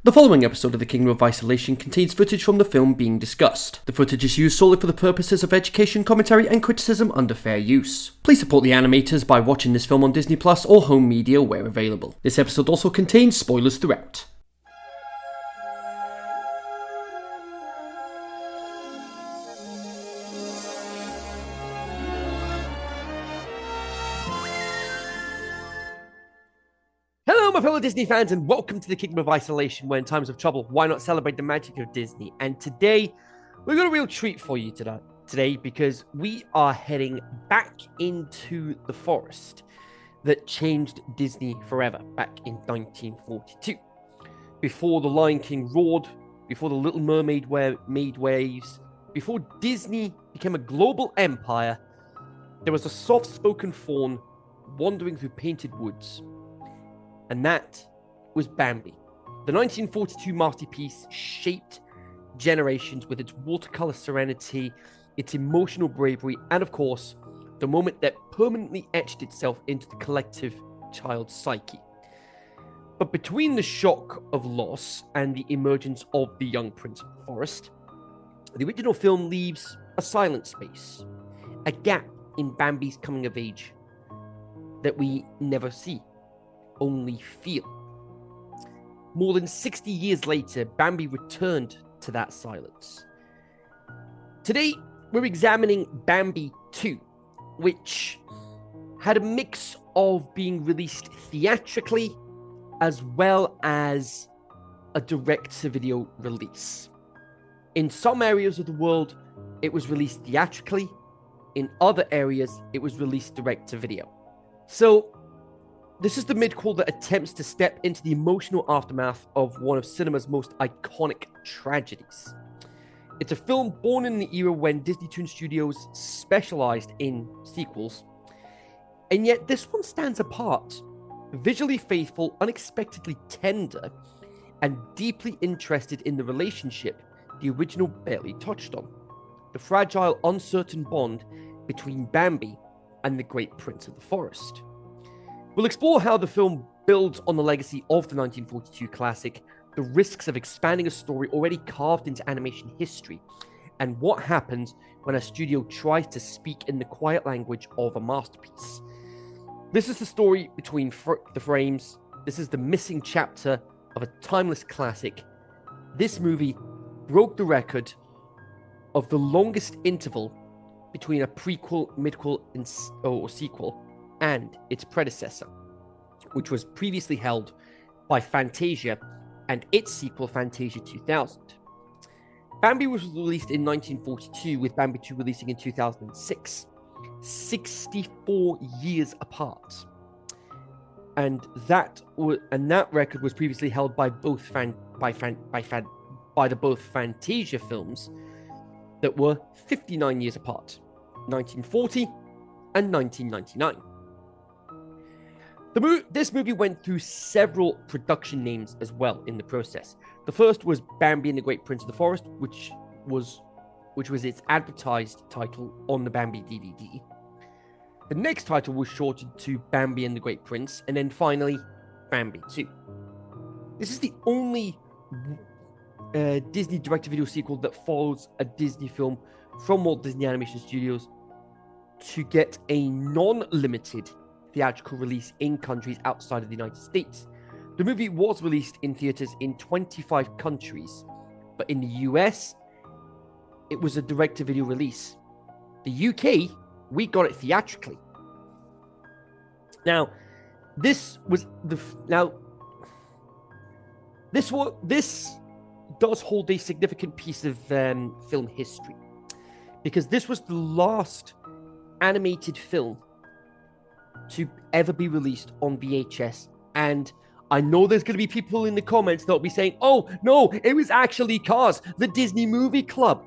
The following episode of The Kingdom of Isolation contains footage from the film being discussed. The footage is used solely for the purposes of education, commentary, and criticism under fair use. Please support the animators by watching this film on Disney Plus or home media where available. This episode also contains spoilers throughout. Hello, my fellow Disney fans, and welcome to the Kingdom of Isolation, where in times of trouble, why not celebrate the magic of Disney? And today, we've got a real treat for you today because we are heading back into the forest that changed Disney forever back in 1942. Before The Lion King roared, before The Little Mermaid made waves, before Disney became a global empire, there was a soft-spoken fawn wandering through painted woods. And that was Bambi. The 1942 masterpiece shaped generations with its watercolor serenity, its emotional bravery, and of course, the moment that permanently etched itself into the collective child's psyche. But between the shock of loss and the emergence of the young Prince of the Forest, the original film leaves a silent space, a gap in Bambi's coming of age that we never see, only feel. More than 60 years later, Bambi returned to that silence. Today, we're examining Bambi 2, which had a mix of being released theatrically as well as a direct-to-video release. In some areas of the world, it was released theatrically. In other areas, it was released direct-to-video. So, this is the mid-call that attempts to step into the emotional aftermath of one of cinema's most iconic tragedies. It's a film born in the era when Disney Toon Studios specialized in sequels, and yet this one stands apart. Visually faithful, unexpectedly tender, and deeply interested in the relationship the original barely touched on. The fragile, uncertain bond between Bambi and the great Prince of the Forest. We'll explore how the film builds on the legacy of the 1942 classic, the risks of expanding a story already carved into animation history, and what happens when a studio tries to speak in the quiet language of a masterpiece. This is the story between the frames. This is the missing chapter of a timeless classic. This movie broke the record of the longest interval between a prequel, midquel, or sequel and its predecessor, which was previously held by Fantasia and its sequel, Fantasia 2000. Bambi was released in 1942, with Bambi 2 releasing in 2006, 64 years apart. And that record was previously held by both the both Fantasia films that were 59 years apart, 1940 and 1999. This movie went through several production names as well in the process. The first was Bambi and the Great Prince of the Forest, which was its advertised title on the Bambi DVD. The next title was shortened to Bambi and the Great Prince, and then finally, Bambi 2. This is the only Disney direct-to-video sequel that follows a Disney film from Walt Disney Animation Studios to get a non-limited theatrical release in countries outside of the United States. The movie was released in theaters in 25 countries, but in the US, it was a direct-to-video release. The UK, we got it theatrically. Now, this does hold a significant piece of film history, because this was the last animated film to ever be released on VHS. And I know there's going to be people in the comments that'll be saying, oh, no, it was actually Cars, the Disney Movie Club.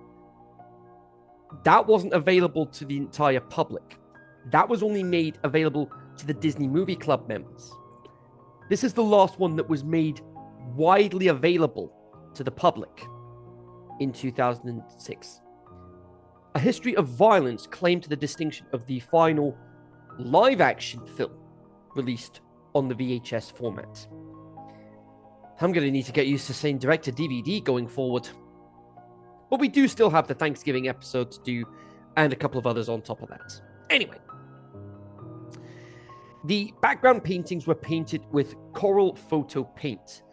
That wasn't available to the entire public. That was only made available to the Disney Movie Club members. This is the last one that was made widely available to the public in 2006. A History of Violence claimed the distinction of the final live-action film released on the VHS format. I'm going to need to get used to saying direct to DVD going forward. But we do still have the Thanksgiving episode to do, and a couple of others on top of that. Anyway, the background paintings were painted with coral photo paint,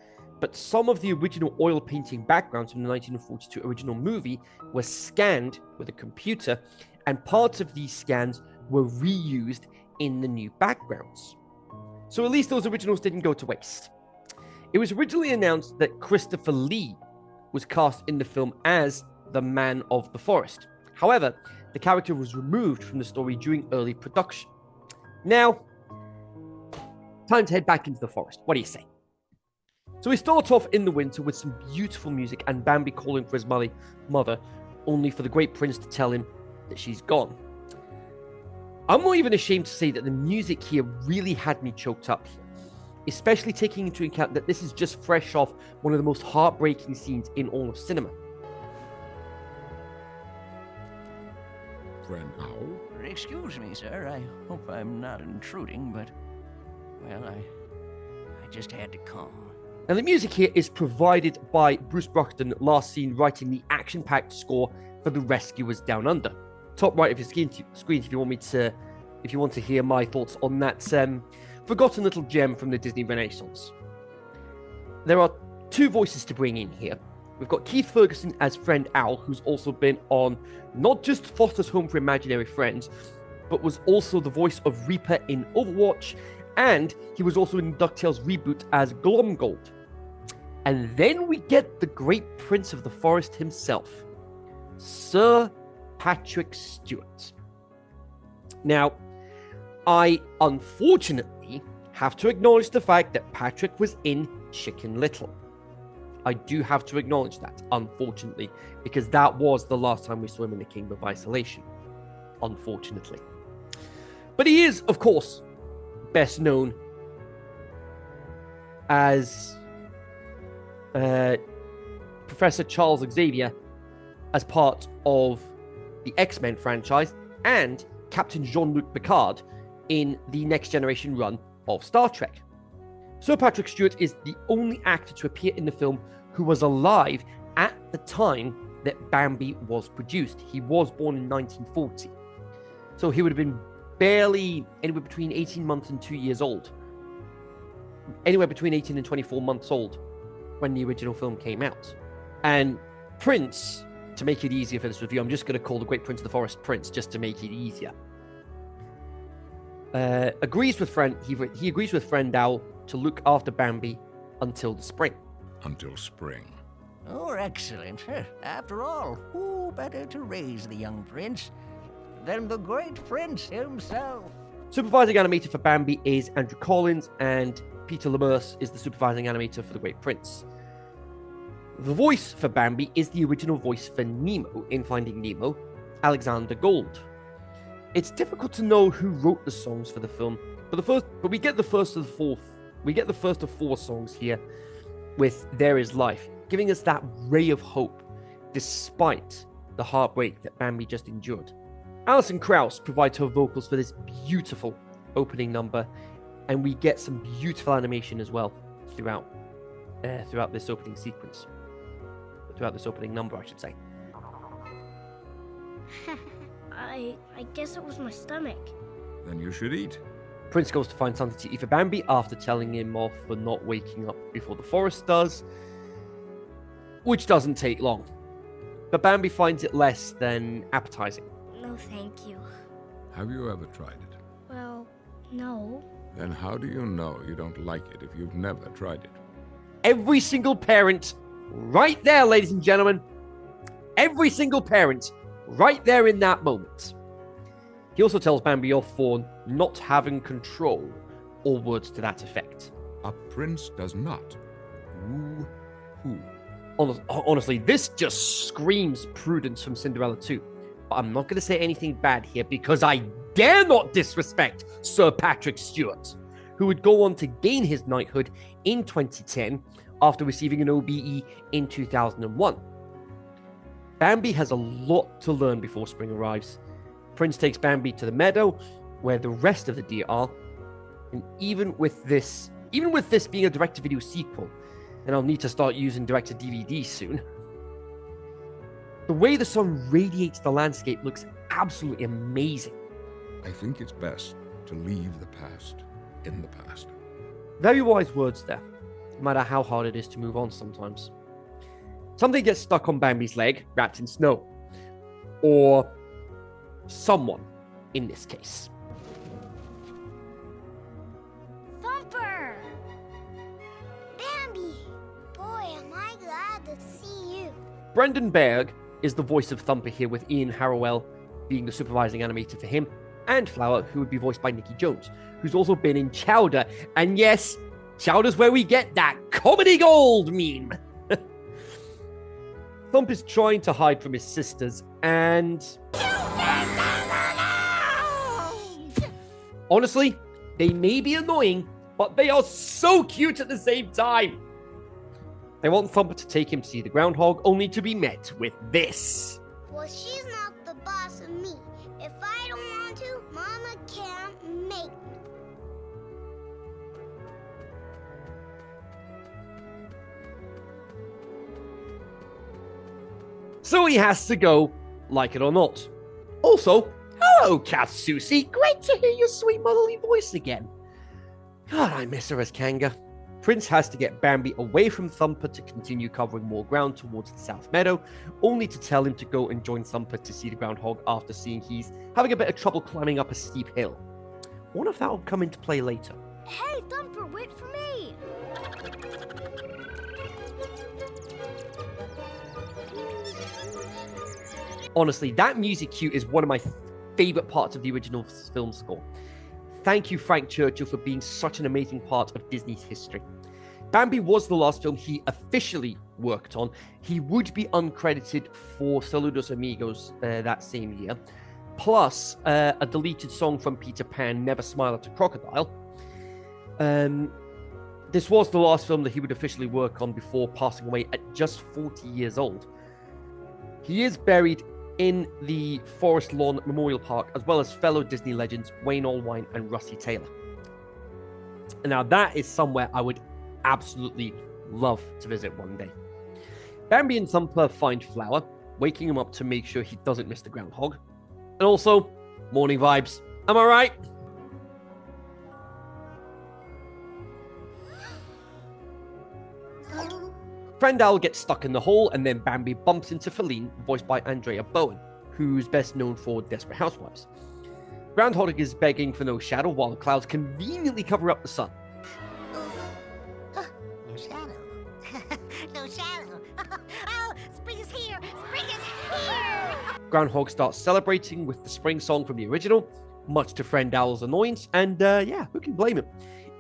but some of the original oil painting backgrounds from the 1942 original movie were scanned with a computer, and parts of these scans were reused in the new backgrounds. So at least those originals didn't go to waste. It was originally announced that Christopher Lee was cast in the film as the Man of the Forest. However, the character was removed from the story during early production. Now, time to head back into the forest. What do you say? So we start off in the winter with some beautiful music and Bambi calling for his mother, only for the Great Prince to tell him that she's gone. I'm not even ashamed to say that the music here really had me choked up here, especially taking into account that this is just fresh off one of the most heartbreaking scenes in all of cinema. Friend Owl? Excuse me, sir. I hope I'm not intruding, but, well, I just had to come. And the music here is provided by Bruce Bruckton, last seen writing the action-packed score for The Rescuers Down Under. Top right of your screen if you want to hear my thoughts on that forgotten little gem from the Disney Renaissance. There are two voices to bring in here. We've got Keith Ferguson as Friend Owl, who's also been on not just Foster's Home for Imaginary Friends, but was also the voice of Reaper in Overwatch, and he was also in DuckTales reboot as Glomgold. And then we get the Great Prince of the Forest himself, Sir Patrick Stewart. Now, I unfortunately have to acknowledge the fact that Patrick was in Chicken Little. I do have to acknowledge that, unfortunately, because that was the last time we saw him in the Kingdom of Isolation. Unfortunately. But he is, of course, best known as Professor Charles Xavier as part of the X-Men franchise and Captain Jean-Luc Picard in the Next Generation run of Star Trek. Sir Patrick Stewart is the only actor to appear in the film who was alive at the time that Bambi was produced. He was born in 1940. So he would have been barely anywhere between 18 months and 2 years old. Anywhere between 18 and 24 months old when the original film came out. And Prince, to make it easier for this review, I'm just going to call the Great Prince of the Forest Prince, just to make it easier. He agrees with Friend Owl to look after Bambi until the spring. Until spring. Oh, excellent. After all, who better to raise the young prince than the great prince himself? Supervising animator for Bambi is Andrew Collins, and Peter Lemurs is the supervising animator for the Great Prince. The voice for Bambi is the original voice for Nemo in Finding Nemo, Alexander Gold. It's difficult to know who wrote the songs for the film, but we get the first of four songs here with There Is Life, giving us that ray of hope despite the heartbreak that Bambi just endured. Alison Krauss provides her vocals for this beautiful opening number, and we get some beautiful animation as well throughout this opening sequence. Throughout this opening number, I should say. I guess it was my stomach. Then you should eat. Prince goes to find something to eat for Bambi after telling him off for not waking up before the forest does, which doesn't take long. But Bambi finds it less than appetizing. No, thank you. Have you ever tried it? Well, no. Then how do you know you don't like it if you've never tried it? Every single parent, right there, ladies and gentlemen. Every single parent, right there in that moment. He also tells Bambi off for not having control, or words to that effect. A prince does not woo who. Honestly, this just screams prudence from Cinderella 2. But I'm not going to say anything bad here because I dare not disrespect Sir Patrick Stewart, who would go on to gain his knighthood in 2010 after receiving an OBE in 2001. Bambi has a lot to learn before spring arrives. Prince takes Bambi to the meadow where the rest of the deer are, and even with this being a direct-to-video sequel, and I'll need to start using direct-to-DVD soon. The way the sun radiates the landscape looks absolutely amazing. I think it's best to leave the past in the past. Very wise words there, no matter how hard it is to move on sometimes. Something gets stuck on Bambi's leg, wrapped in snow. Or someone, in this case. Thumper! Bambi! Boy, am I glad to see you. Brendan Berg is the voice of Thumper here, with Ian Harrowell being the supervising animator for him, and Flower, who would be voiced by Nikki Jones, who's also been in Chowder. And yes, Chowder's where we get that comedy gold meme. Thump is trying to hide from his sisters, and honestly, they may be annoying, but they are so cute at the same time. They want Thumper to take him to see the groundhog, only to be met with this. Well, she's not the boss of me. If I don't want to, Mama can't make me. So he has to go, like it or not. Also, hello, Katsusi. Great to hear your sweet motherly voice again. God, I miss her as Kanga. Prince has to get Bambi away from Thumper to continue covering more ground towards the South Meadow, only to tell him to go and join Thumper to see the groundhog after seeing he's having a bit of trouble climbing up a steep hill. I wonder if that will come into play later. Hey, Thumper, wait for me. Honestly, that music cue is one of my favorite parts of the original film score. Thank you, Frank Churchill, for being such an amazing part of Disney's history. Bambi was the last film he officially worked on. He would be uncredited for Saludos Amigos that same year, plus a deleted song from Peter Pan, Never Smile at a Crocodile. This was the last film that he would officially work on before passing away at just 40 years old. He is buried in the Forest Lawn Memorial Park, as well as fellow Disney legends Wayne Allwine and Rusty Taylor. And now that is somewhere I would absolutely love to visit one day. Bambi and Thumper find Flower, waking him up to make sure he doesn't miss the groundhog. And also, morning vibes. Am I right? Friend Owl gets stuck in the hole, and then Bambi bumps into Feline, voiced by Andrea Bowen, who's best known for Desperate Housewives. Groundhog is begging for no shadow while the clouds conveniently cover up the sun. No shadow. No shadow. Oh, spring is here. Spring is here. Groundhog starts celebrating with the spring song from the original, much to Friend Owl's annoyance, and who can blame him?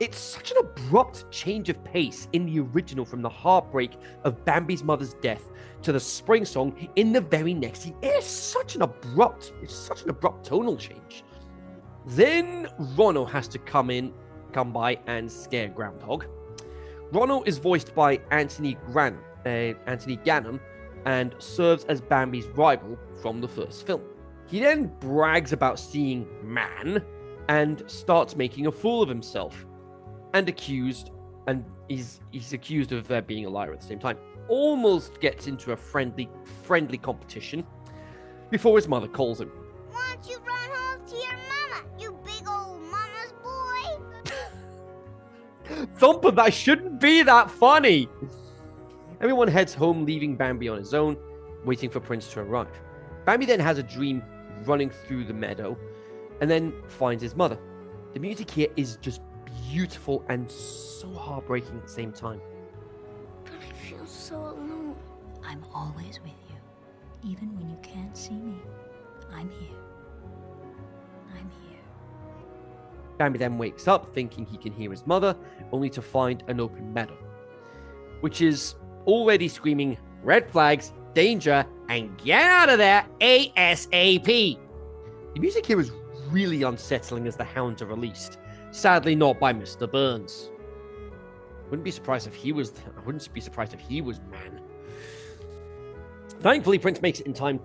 It's such an abrupt change of pace in the original, from the heartbreak of Bambi's mother's death to the spring song in the very next scene. It's such an abrupt tonal change. Then Ronno has to come by and scare Groundhog. Ronno is voiced by Anthony Gannon and serves as Bambi's rival from the first film. He then brags about seeing Man and starts making a fool of himself. And he's accused of being a liar at the same time. Almost gets into a friendly competition before his mother calls him. Why don't you run home to your mama, you big old mama's boy? Thumper, that shouldn't be that funny. Everyone heads home, leaving Bambi on his own, waiting for Prince to arrive. Bambi then has a dream running through the meadow, and then finds his mother. The music here is just beautiful and so heartbreaking at the same time. But I feel so alone. I'm always with you, even when you can't see me. I'm here. I'm here. Bambi then wakes up thinking he can hear his mother, only to find an open meadow, which is already screaming red flags, danger, and get out of there ASAP. The music here is really unsettling as the hounds are released. Sadly, not by Mr. Burns. I wouldn't be surprised if he was Man. Thankfully, Prince makes it in time,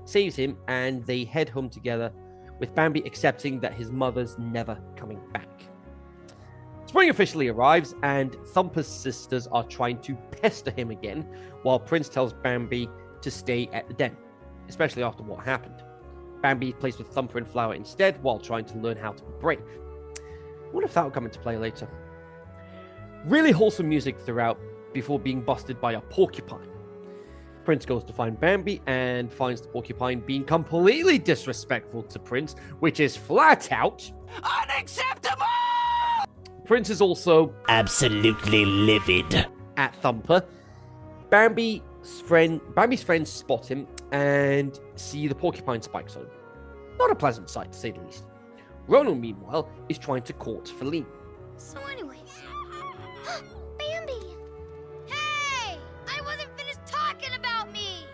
saves him, and they head home together, with Bambi accepting that his mother's never coming back. As Spring officially arrives, and Thumper's sisters are trying to pester him again, while Prince tells Bambi to stay at the den, especially after what happened. Bambi plays with Thumper and Flower instead, while trying to learn how to be brave. I wonder if that will come into play later. Really wholesome music throughout, before being busted by a porcupine. Prince goes to find Bambi and finds the porcupine being completely disrespectful to Prince, which is flat out unacceptable! Prince is also absolutely livid at Thumper. Bambi's friends spot him and see the porcupine spikes on him. Not a pleasant sight, to say the least. Ronald, meanwhile, is trying to court Feline. So anyways... Bambi! Hey! I wasn't finished talking about me!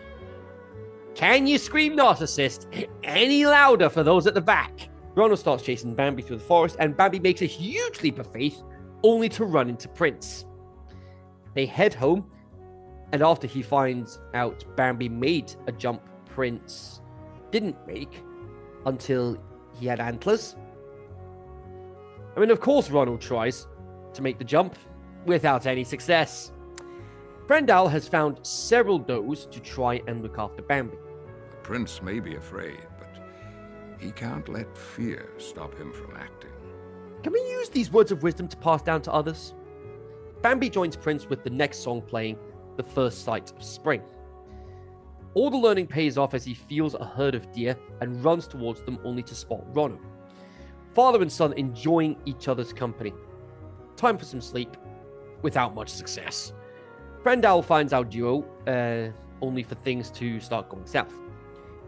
Can you scream narcissist any louder for those at the back? Ronald starts chasing Bambi through the forest, and Bambi makes a huge leap of faith, only to run into Prince. They head home, and after he finds out Bambi made a jump Prince didn't make until he had antlers. I mean, of course Ronald tries to make the jump without any success. Friend Owl has found several does to try and look after Bambi. The prince may be afraid, but he can't let fear stop him from acting. Can we use these words of wisdom to pass down to others? Bambi joins Prince with the next song playing, The First Sight of Spring. All the learning pays off as he feels a herd of deer and runs towards them only to spot Ronald. Father and son enjoying each other's company. Time for some sleep, without much success. Friend Owl finds our duo, only for things to start going south.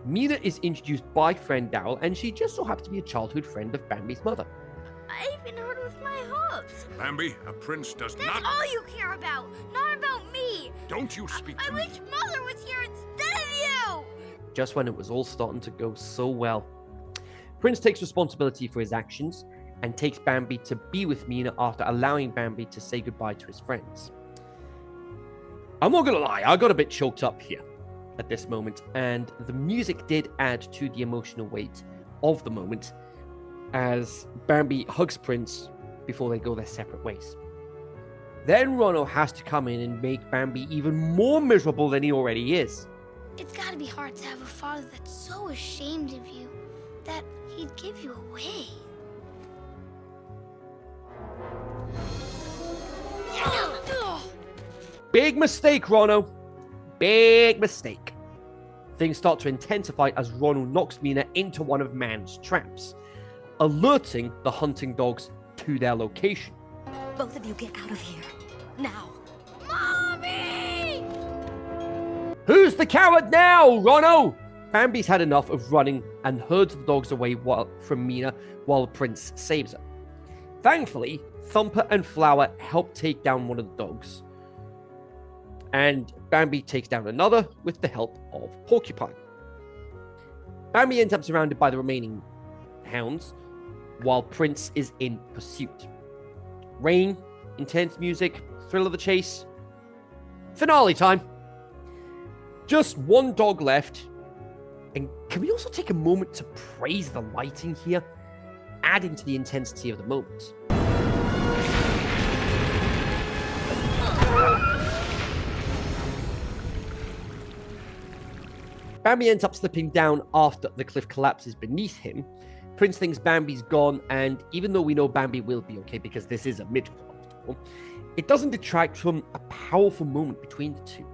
Mina is introduced by Friend Owl, and she just so happens to be a childhood friend of Bambi's mother. I even heard with my hooves. Bambi, a prince does That's not... all you care about, not about me. Don't you speak I to me. wish Mother was here instead of you. Just when it was all starting to go so well. Prince takes responsibility for his actions and takes Bambi to be with Mina after allowing Bambi to say goodbye to his friends. I'm not gonna lie, I got a bit choked up here at this moment, and the music did add to the emotional weight of the moment as Bambi hugs Prince before they go their separate ways. Then Ronald has to come in and make Bambi even more miserable than he already is. It's gotta be hard to have a father that's so ashamed of you that he'd give you away. Big mistake, Rono. Big mistake. Things start to intensify as Ronald knocks Mina into one of Man's traps, alerting the hunting dogs to their location. Both of you get out of here. Now. Mommy! Who's the coward now, Rono? Bambi's had enough of running and herds the dogs away from Mina while the prince saves her. Thankfully, Thumper and Flower help take down one of the dogs, and Bambi takes down another with the help of Porcupine. Bambi ends up surrounded by the remaining hounds, while Prince is in pursuit. Rain, intense music, thrill of the chase. Finale time. Just one dog left. And can we also take a moment to praise the lighting here, adding to the intensity of the moment? Bambi ends up slipping down after the cliff collapses beneath him. Prince thinks Bambi's gone, and even though we know Bambi will be okay because this is a mid-craft, it doesn't detract from a powerful moment between the two.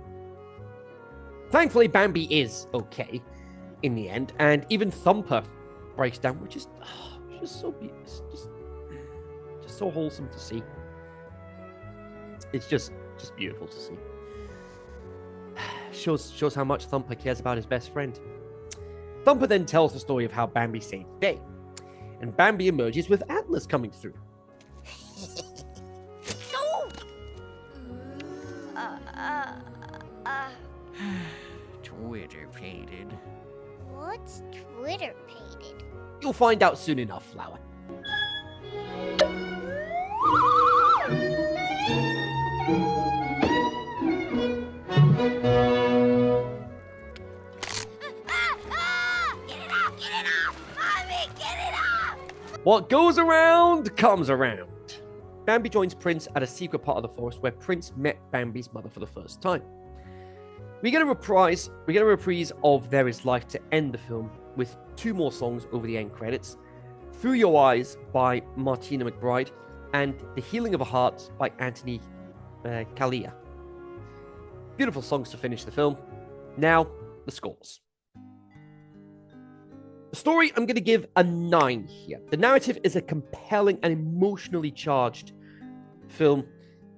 Thankfully, Bambi is okay in the end, and even Thumper breaks down, which is just so beautiful. It's just so wholesome to see. It's just beautiful to see. Shows how much Thumper cares about his best friend. Thumper then tells the story of how Bambi saved the day, and Bambi emerges with antlers coming through. Twitter painted. What's Twitter painted? You'll find out soon enough, Flower. Get it off! Get it off! Mommy, get it off! What goes around comes around. Bambi joins Prince at a secret part of the forest where Prince met Bambi's mother for the first time. We get a reprise of There Is Life to end the film with 2 more songs over the end credits: Through Your Eyes by Martina McBride and The Healing of a Heart by Anthony Kalia. Beautiful songs to finish the film. Now, the scores. The story, I'm going to give a 9 here. The narrative is a compelling and emotionally charged film,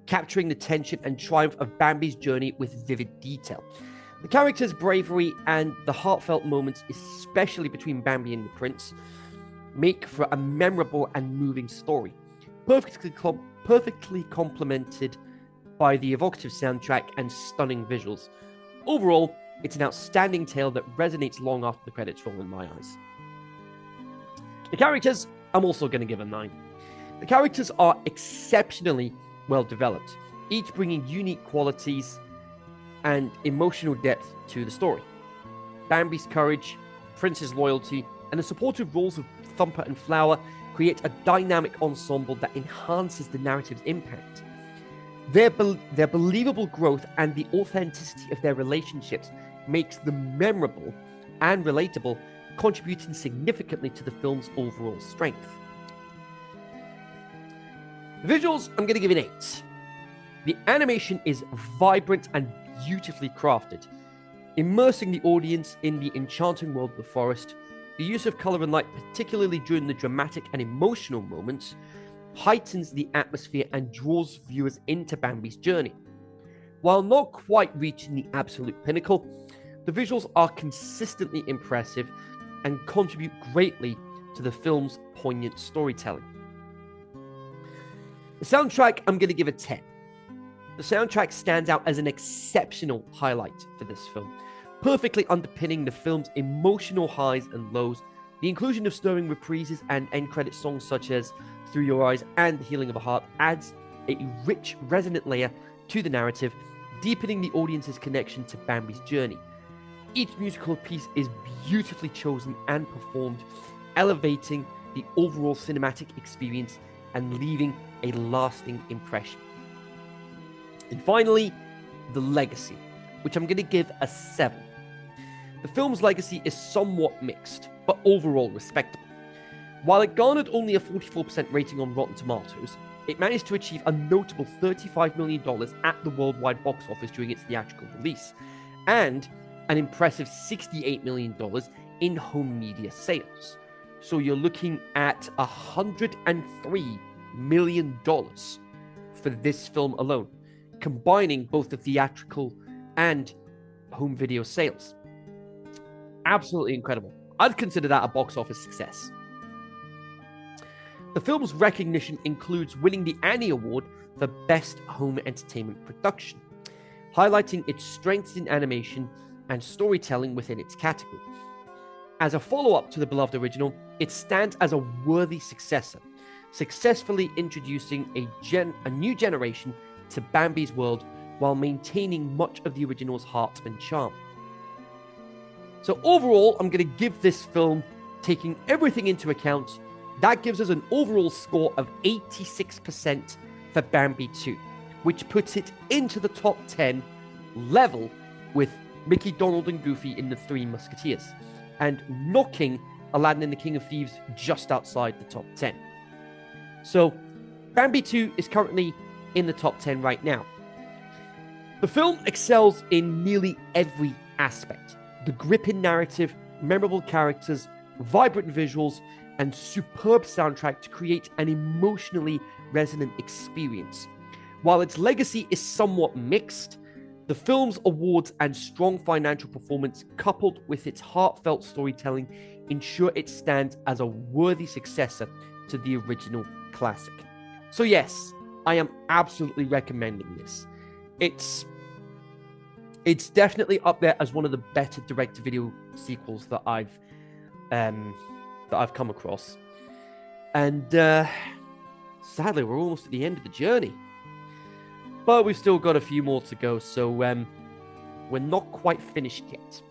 capturing the tension and triumph of Bambi's journey with vivid detail. The characters' bravery and the heartfelt moments, especially between Bambi and the prince, make for a memorable and moving story, perfectly complemented by the evocative soundtrack and stunning visuals. Overall, it's an outstanding tale that resonates long after the credits roll in my eyes. The characters, I'm also going to give a 9. The characters are exceptionally well developed, each bringing unique qualities and emotional depth to the story. Bambi's courage, Prince's loyalty, and the supportive roles of Thumper and Flower create a dynamic ensemble that enhances the narrative's impact. Their believable growth and the authenticity of their relationships makes them memorable and relatable, contributing significantly to the film's overall strength. Visuals, I'm going to give it 8. The animation is vibrant and beautifully crafted, immersing the audience in the enchanting world of the forest. The use of color and light, particularly during the dramatic and emotional moments, heightens the atmosphere and draws viewers into Bambi's journey. While not quite reaching the absolute pinnacle, the visuals are consistently impressive and contribute greatly to the film's poignant storytelling. The soundtrack, I'm going to give a 10. The soundtrack stands out as an exceptional highlight for this film, perfectly underpinning the film's emotional highs and lows. The inclusion of stirring reprises and end credit songs such as Through Your Eyes and The Healing of a Heart adds a rich, resonant layer to the narrative, deepening the audience's connection to Bambi's journey. Each musical piece is beautifully chosen and performed, elevating the overall cinematic experience and leaving a lasting impression. And finally, the legacy, which I'm going to give a 7. The film's legacy is somewhat mixed, but overall respectable. While it garnered only a 44% rating on Rotten Tomatoes, it managed to achieve a notable $35 million at the worldwide box office during its theatrical release, and an impressive $68 million in home media sales. So you're looking at $103 million for this film alone, combining both the theatrical and home video sales. Absolutely incredible. I'd consider that a box office success. The film's recognition includes winning the Annie Award for Best Home Entertainment Production, highlighting its strengths in animation and storytelling within its category. As a follow-up to the beloved original, it stands as a worthy successor, successfully introducing a new generation to Bambi's world while maintaining much of the original's heart and charm. So overall, I'm going to give this film, taking everything into account, that gives us an overall score of 86% for Bambi 2, which puts it into the top 10, level with Mickey, Donald, and Goofy in The Three Musketeers, and knocking Aladdin and the King of Thieves just outside the top 10. So, Bambi 2 is currently in the top 10 right now. The film excels in nearly every aspect. The gripping narrative, memorable characters, vibrant visuals, and superb soundtrack to create an emotionally resonant experience. While its legacy is somewhat mixed, the film's awards and strong financial performance, coupled with its heartfelt storytelling, ensure it stands as a worthy successor to the original classic. So yes, I am absolutely recommending this. It's definitely up there as one of the better direct-to-video sequels that I've come across. And sadly, we're almost at the end of the journey. But we've still got a few more to go, so we're not quite finished yet.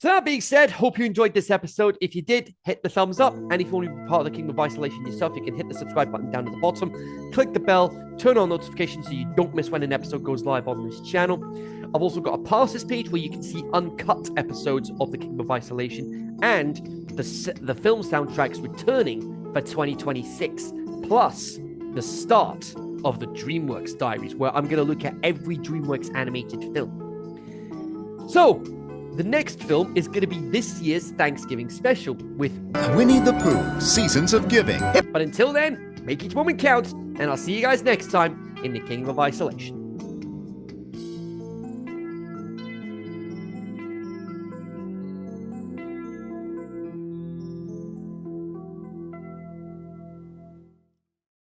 So that being said, hope you enjoyed this episode. If you did, hit the thumbs up. And if you want to be part of the Kingdom of Isolation yourself, you can hit the subscribe button down at the bottom. Click the bell, turn on notifications so you don't miss when an episode goes live on this channel. I've also got a passes page where you can see uncut episodes of the Kingdom of Isolation and the film soundtracks returning for 2026, plus the start of the DreamWorks Diaries, where I'm going to look at every DreamWorks animated film. So, the next film is going to be this year's Thanksgiving special with Winnie the Pooh, Seasons of Giving. But until then, make each moment count, and I'll see you guys next time in the Kingdom of Isolation.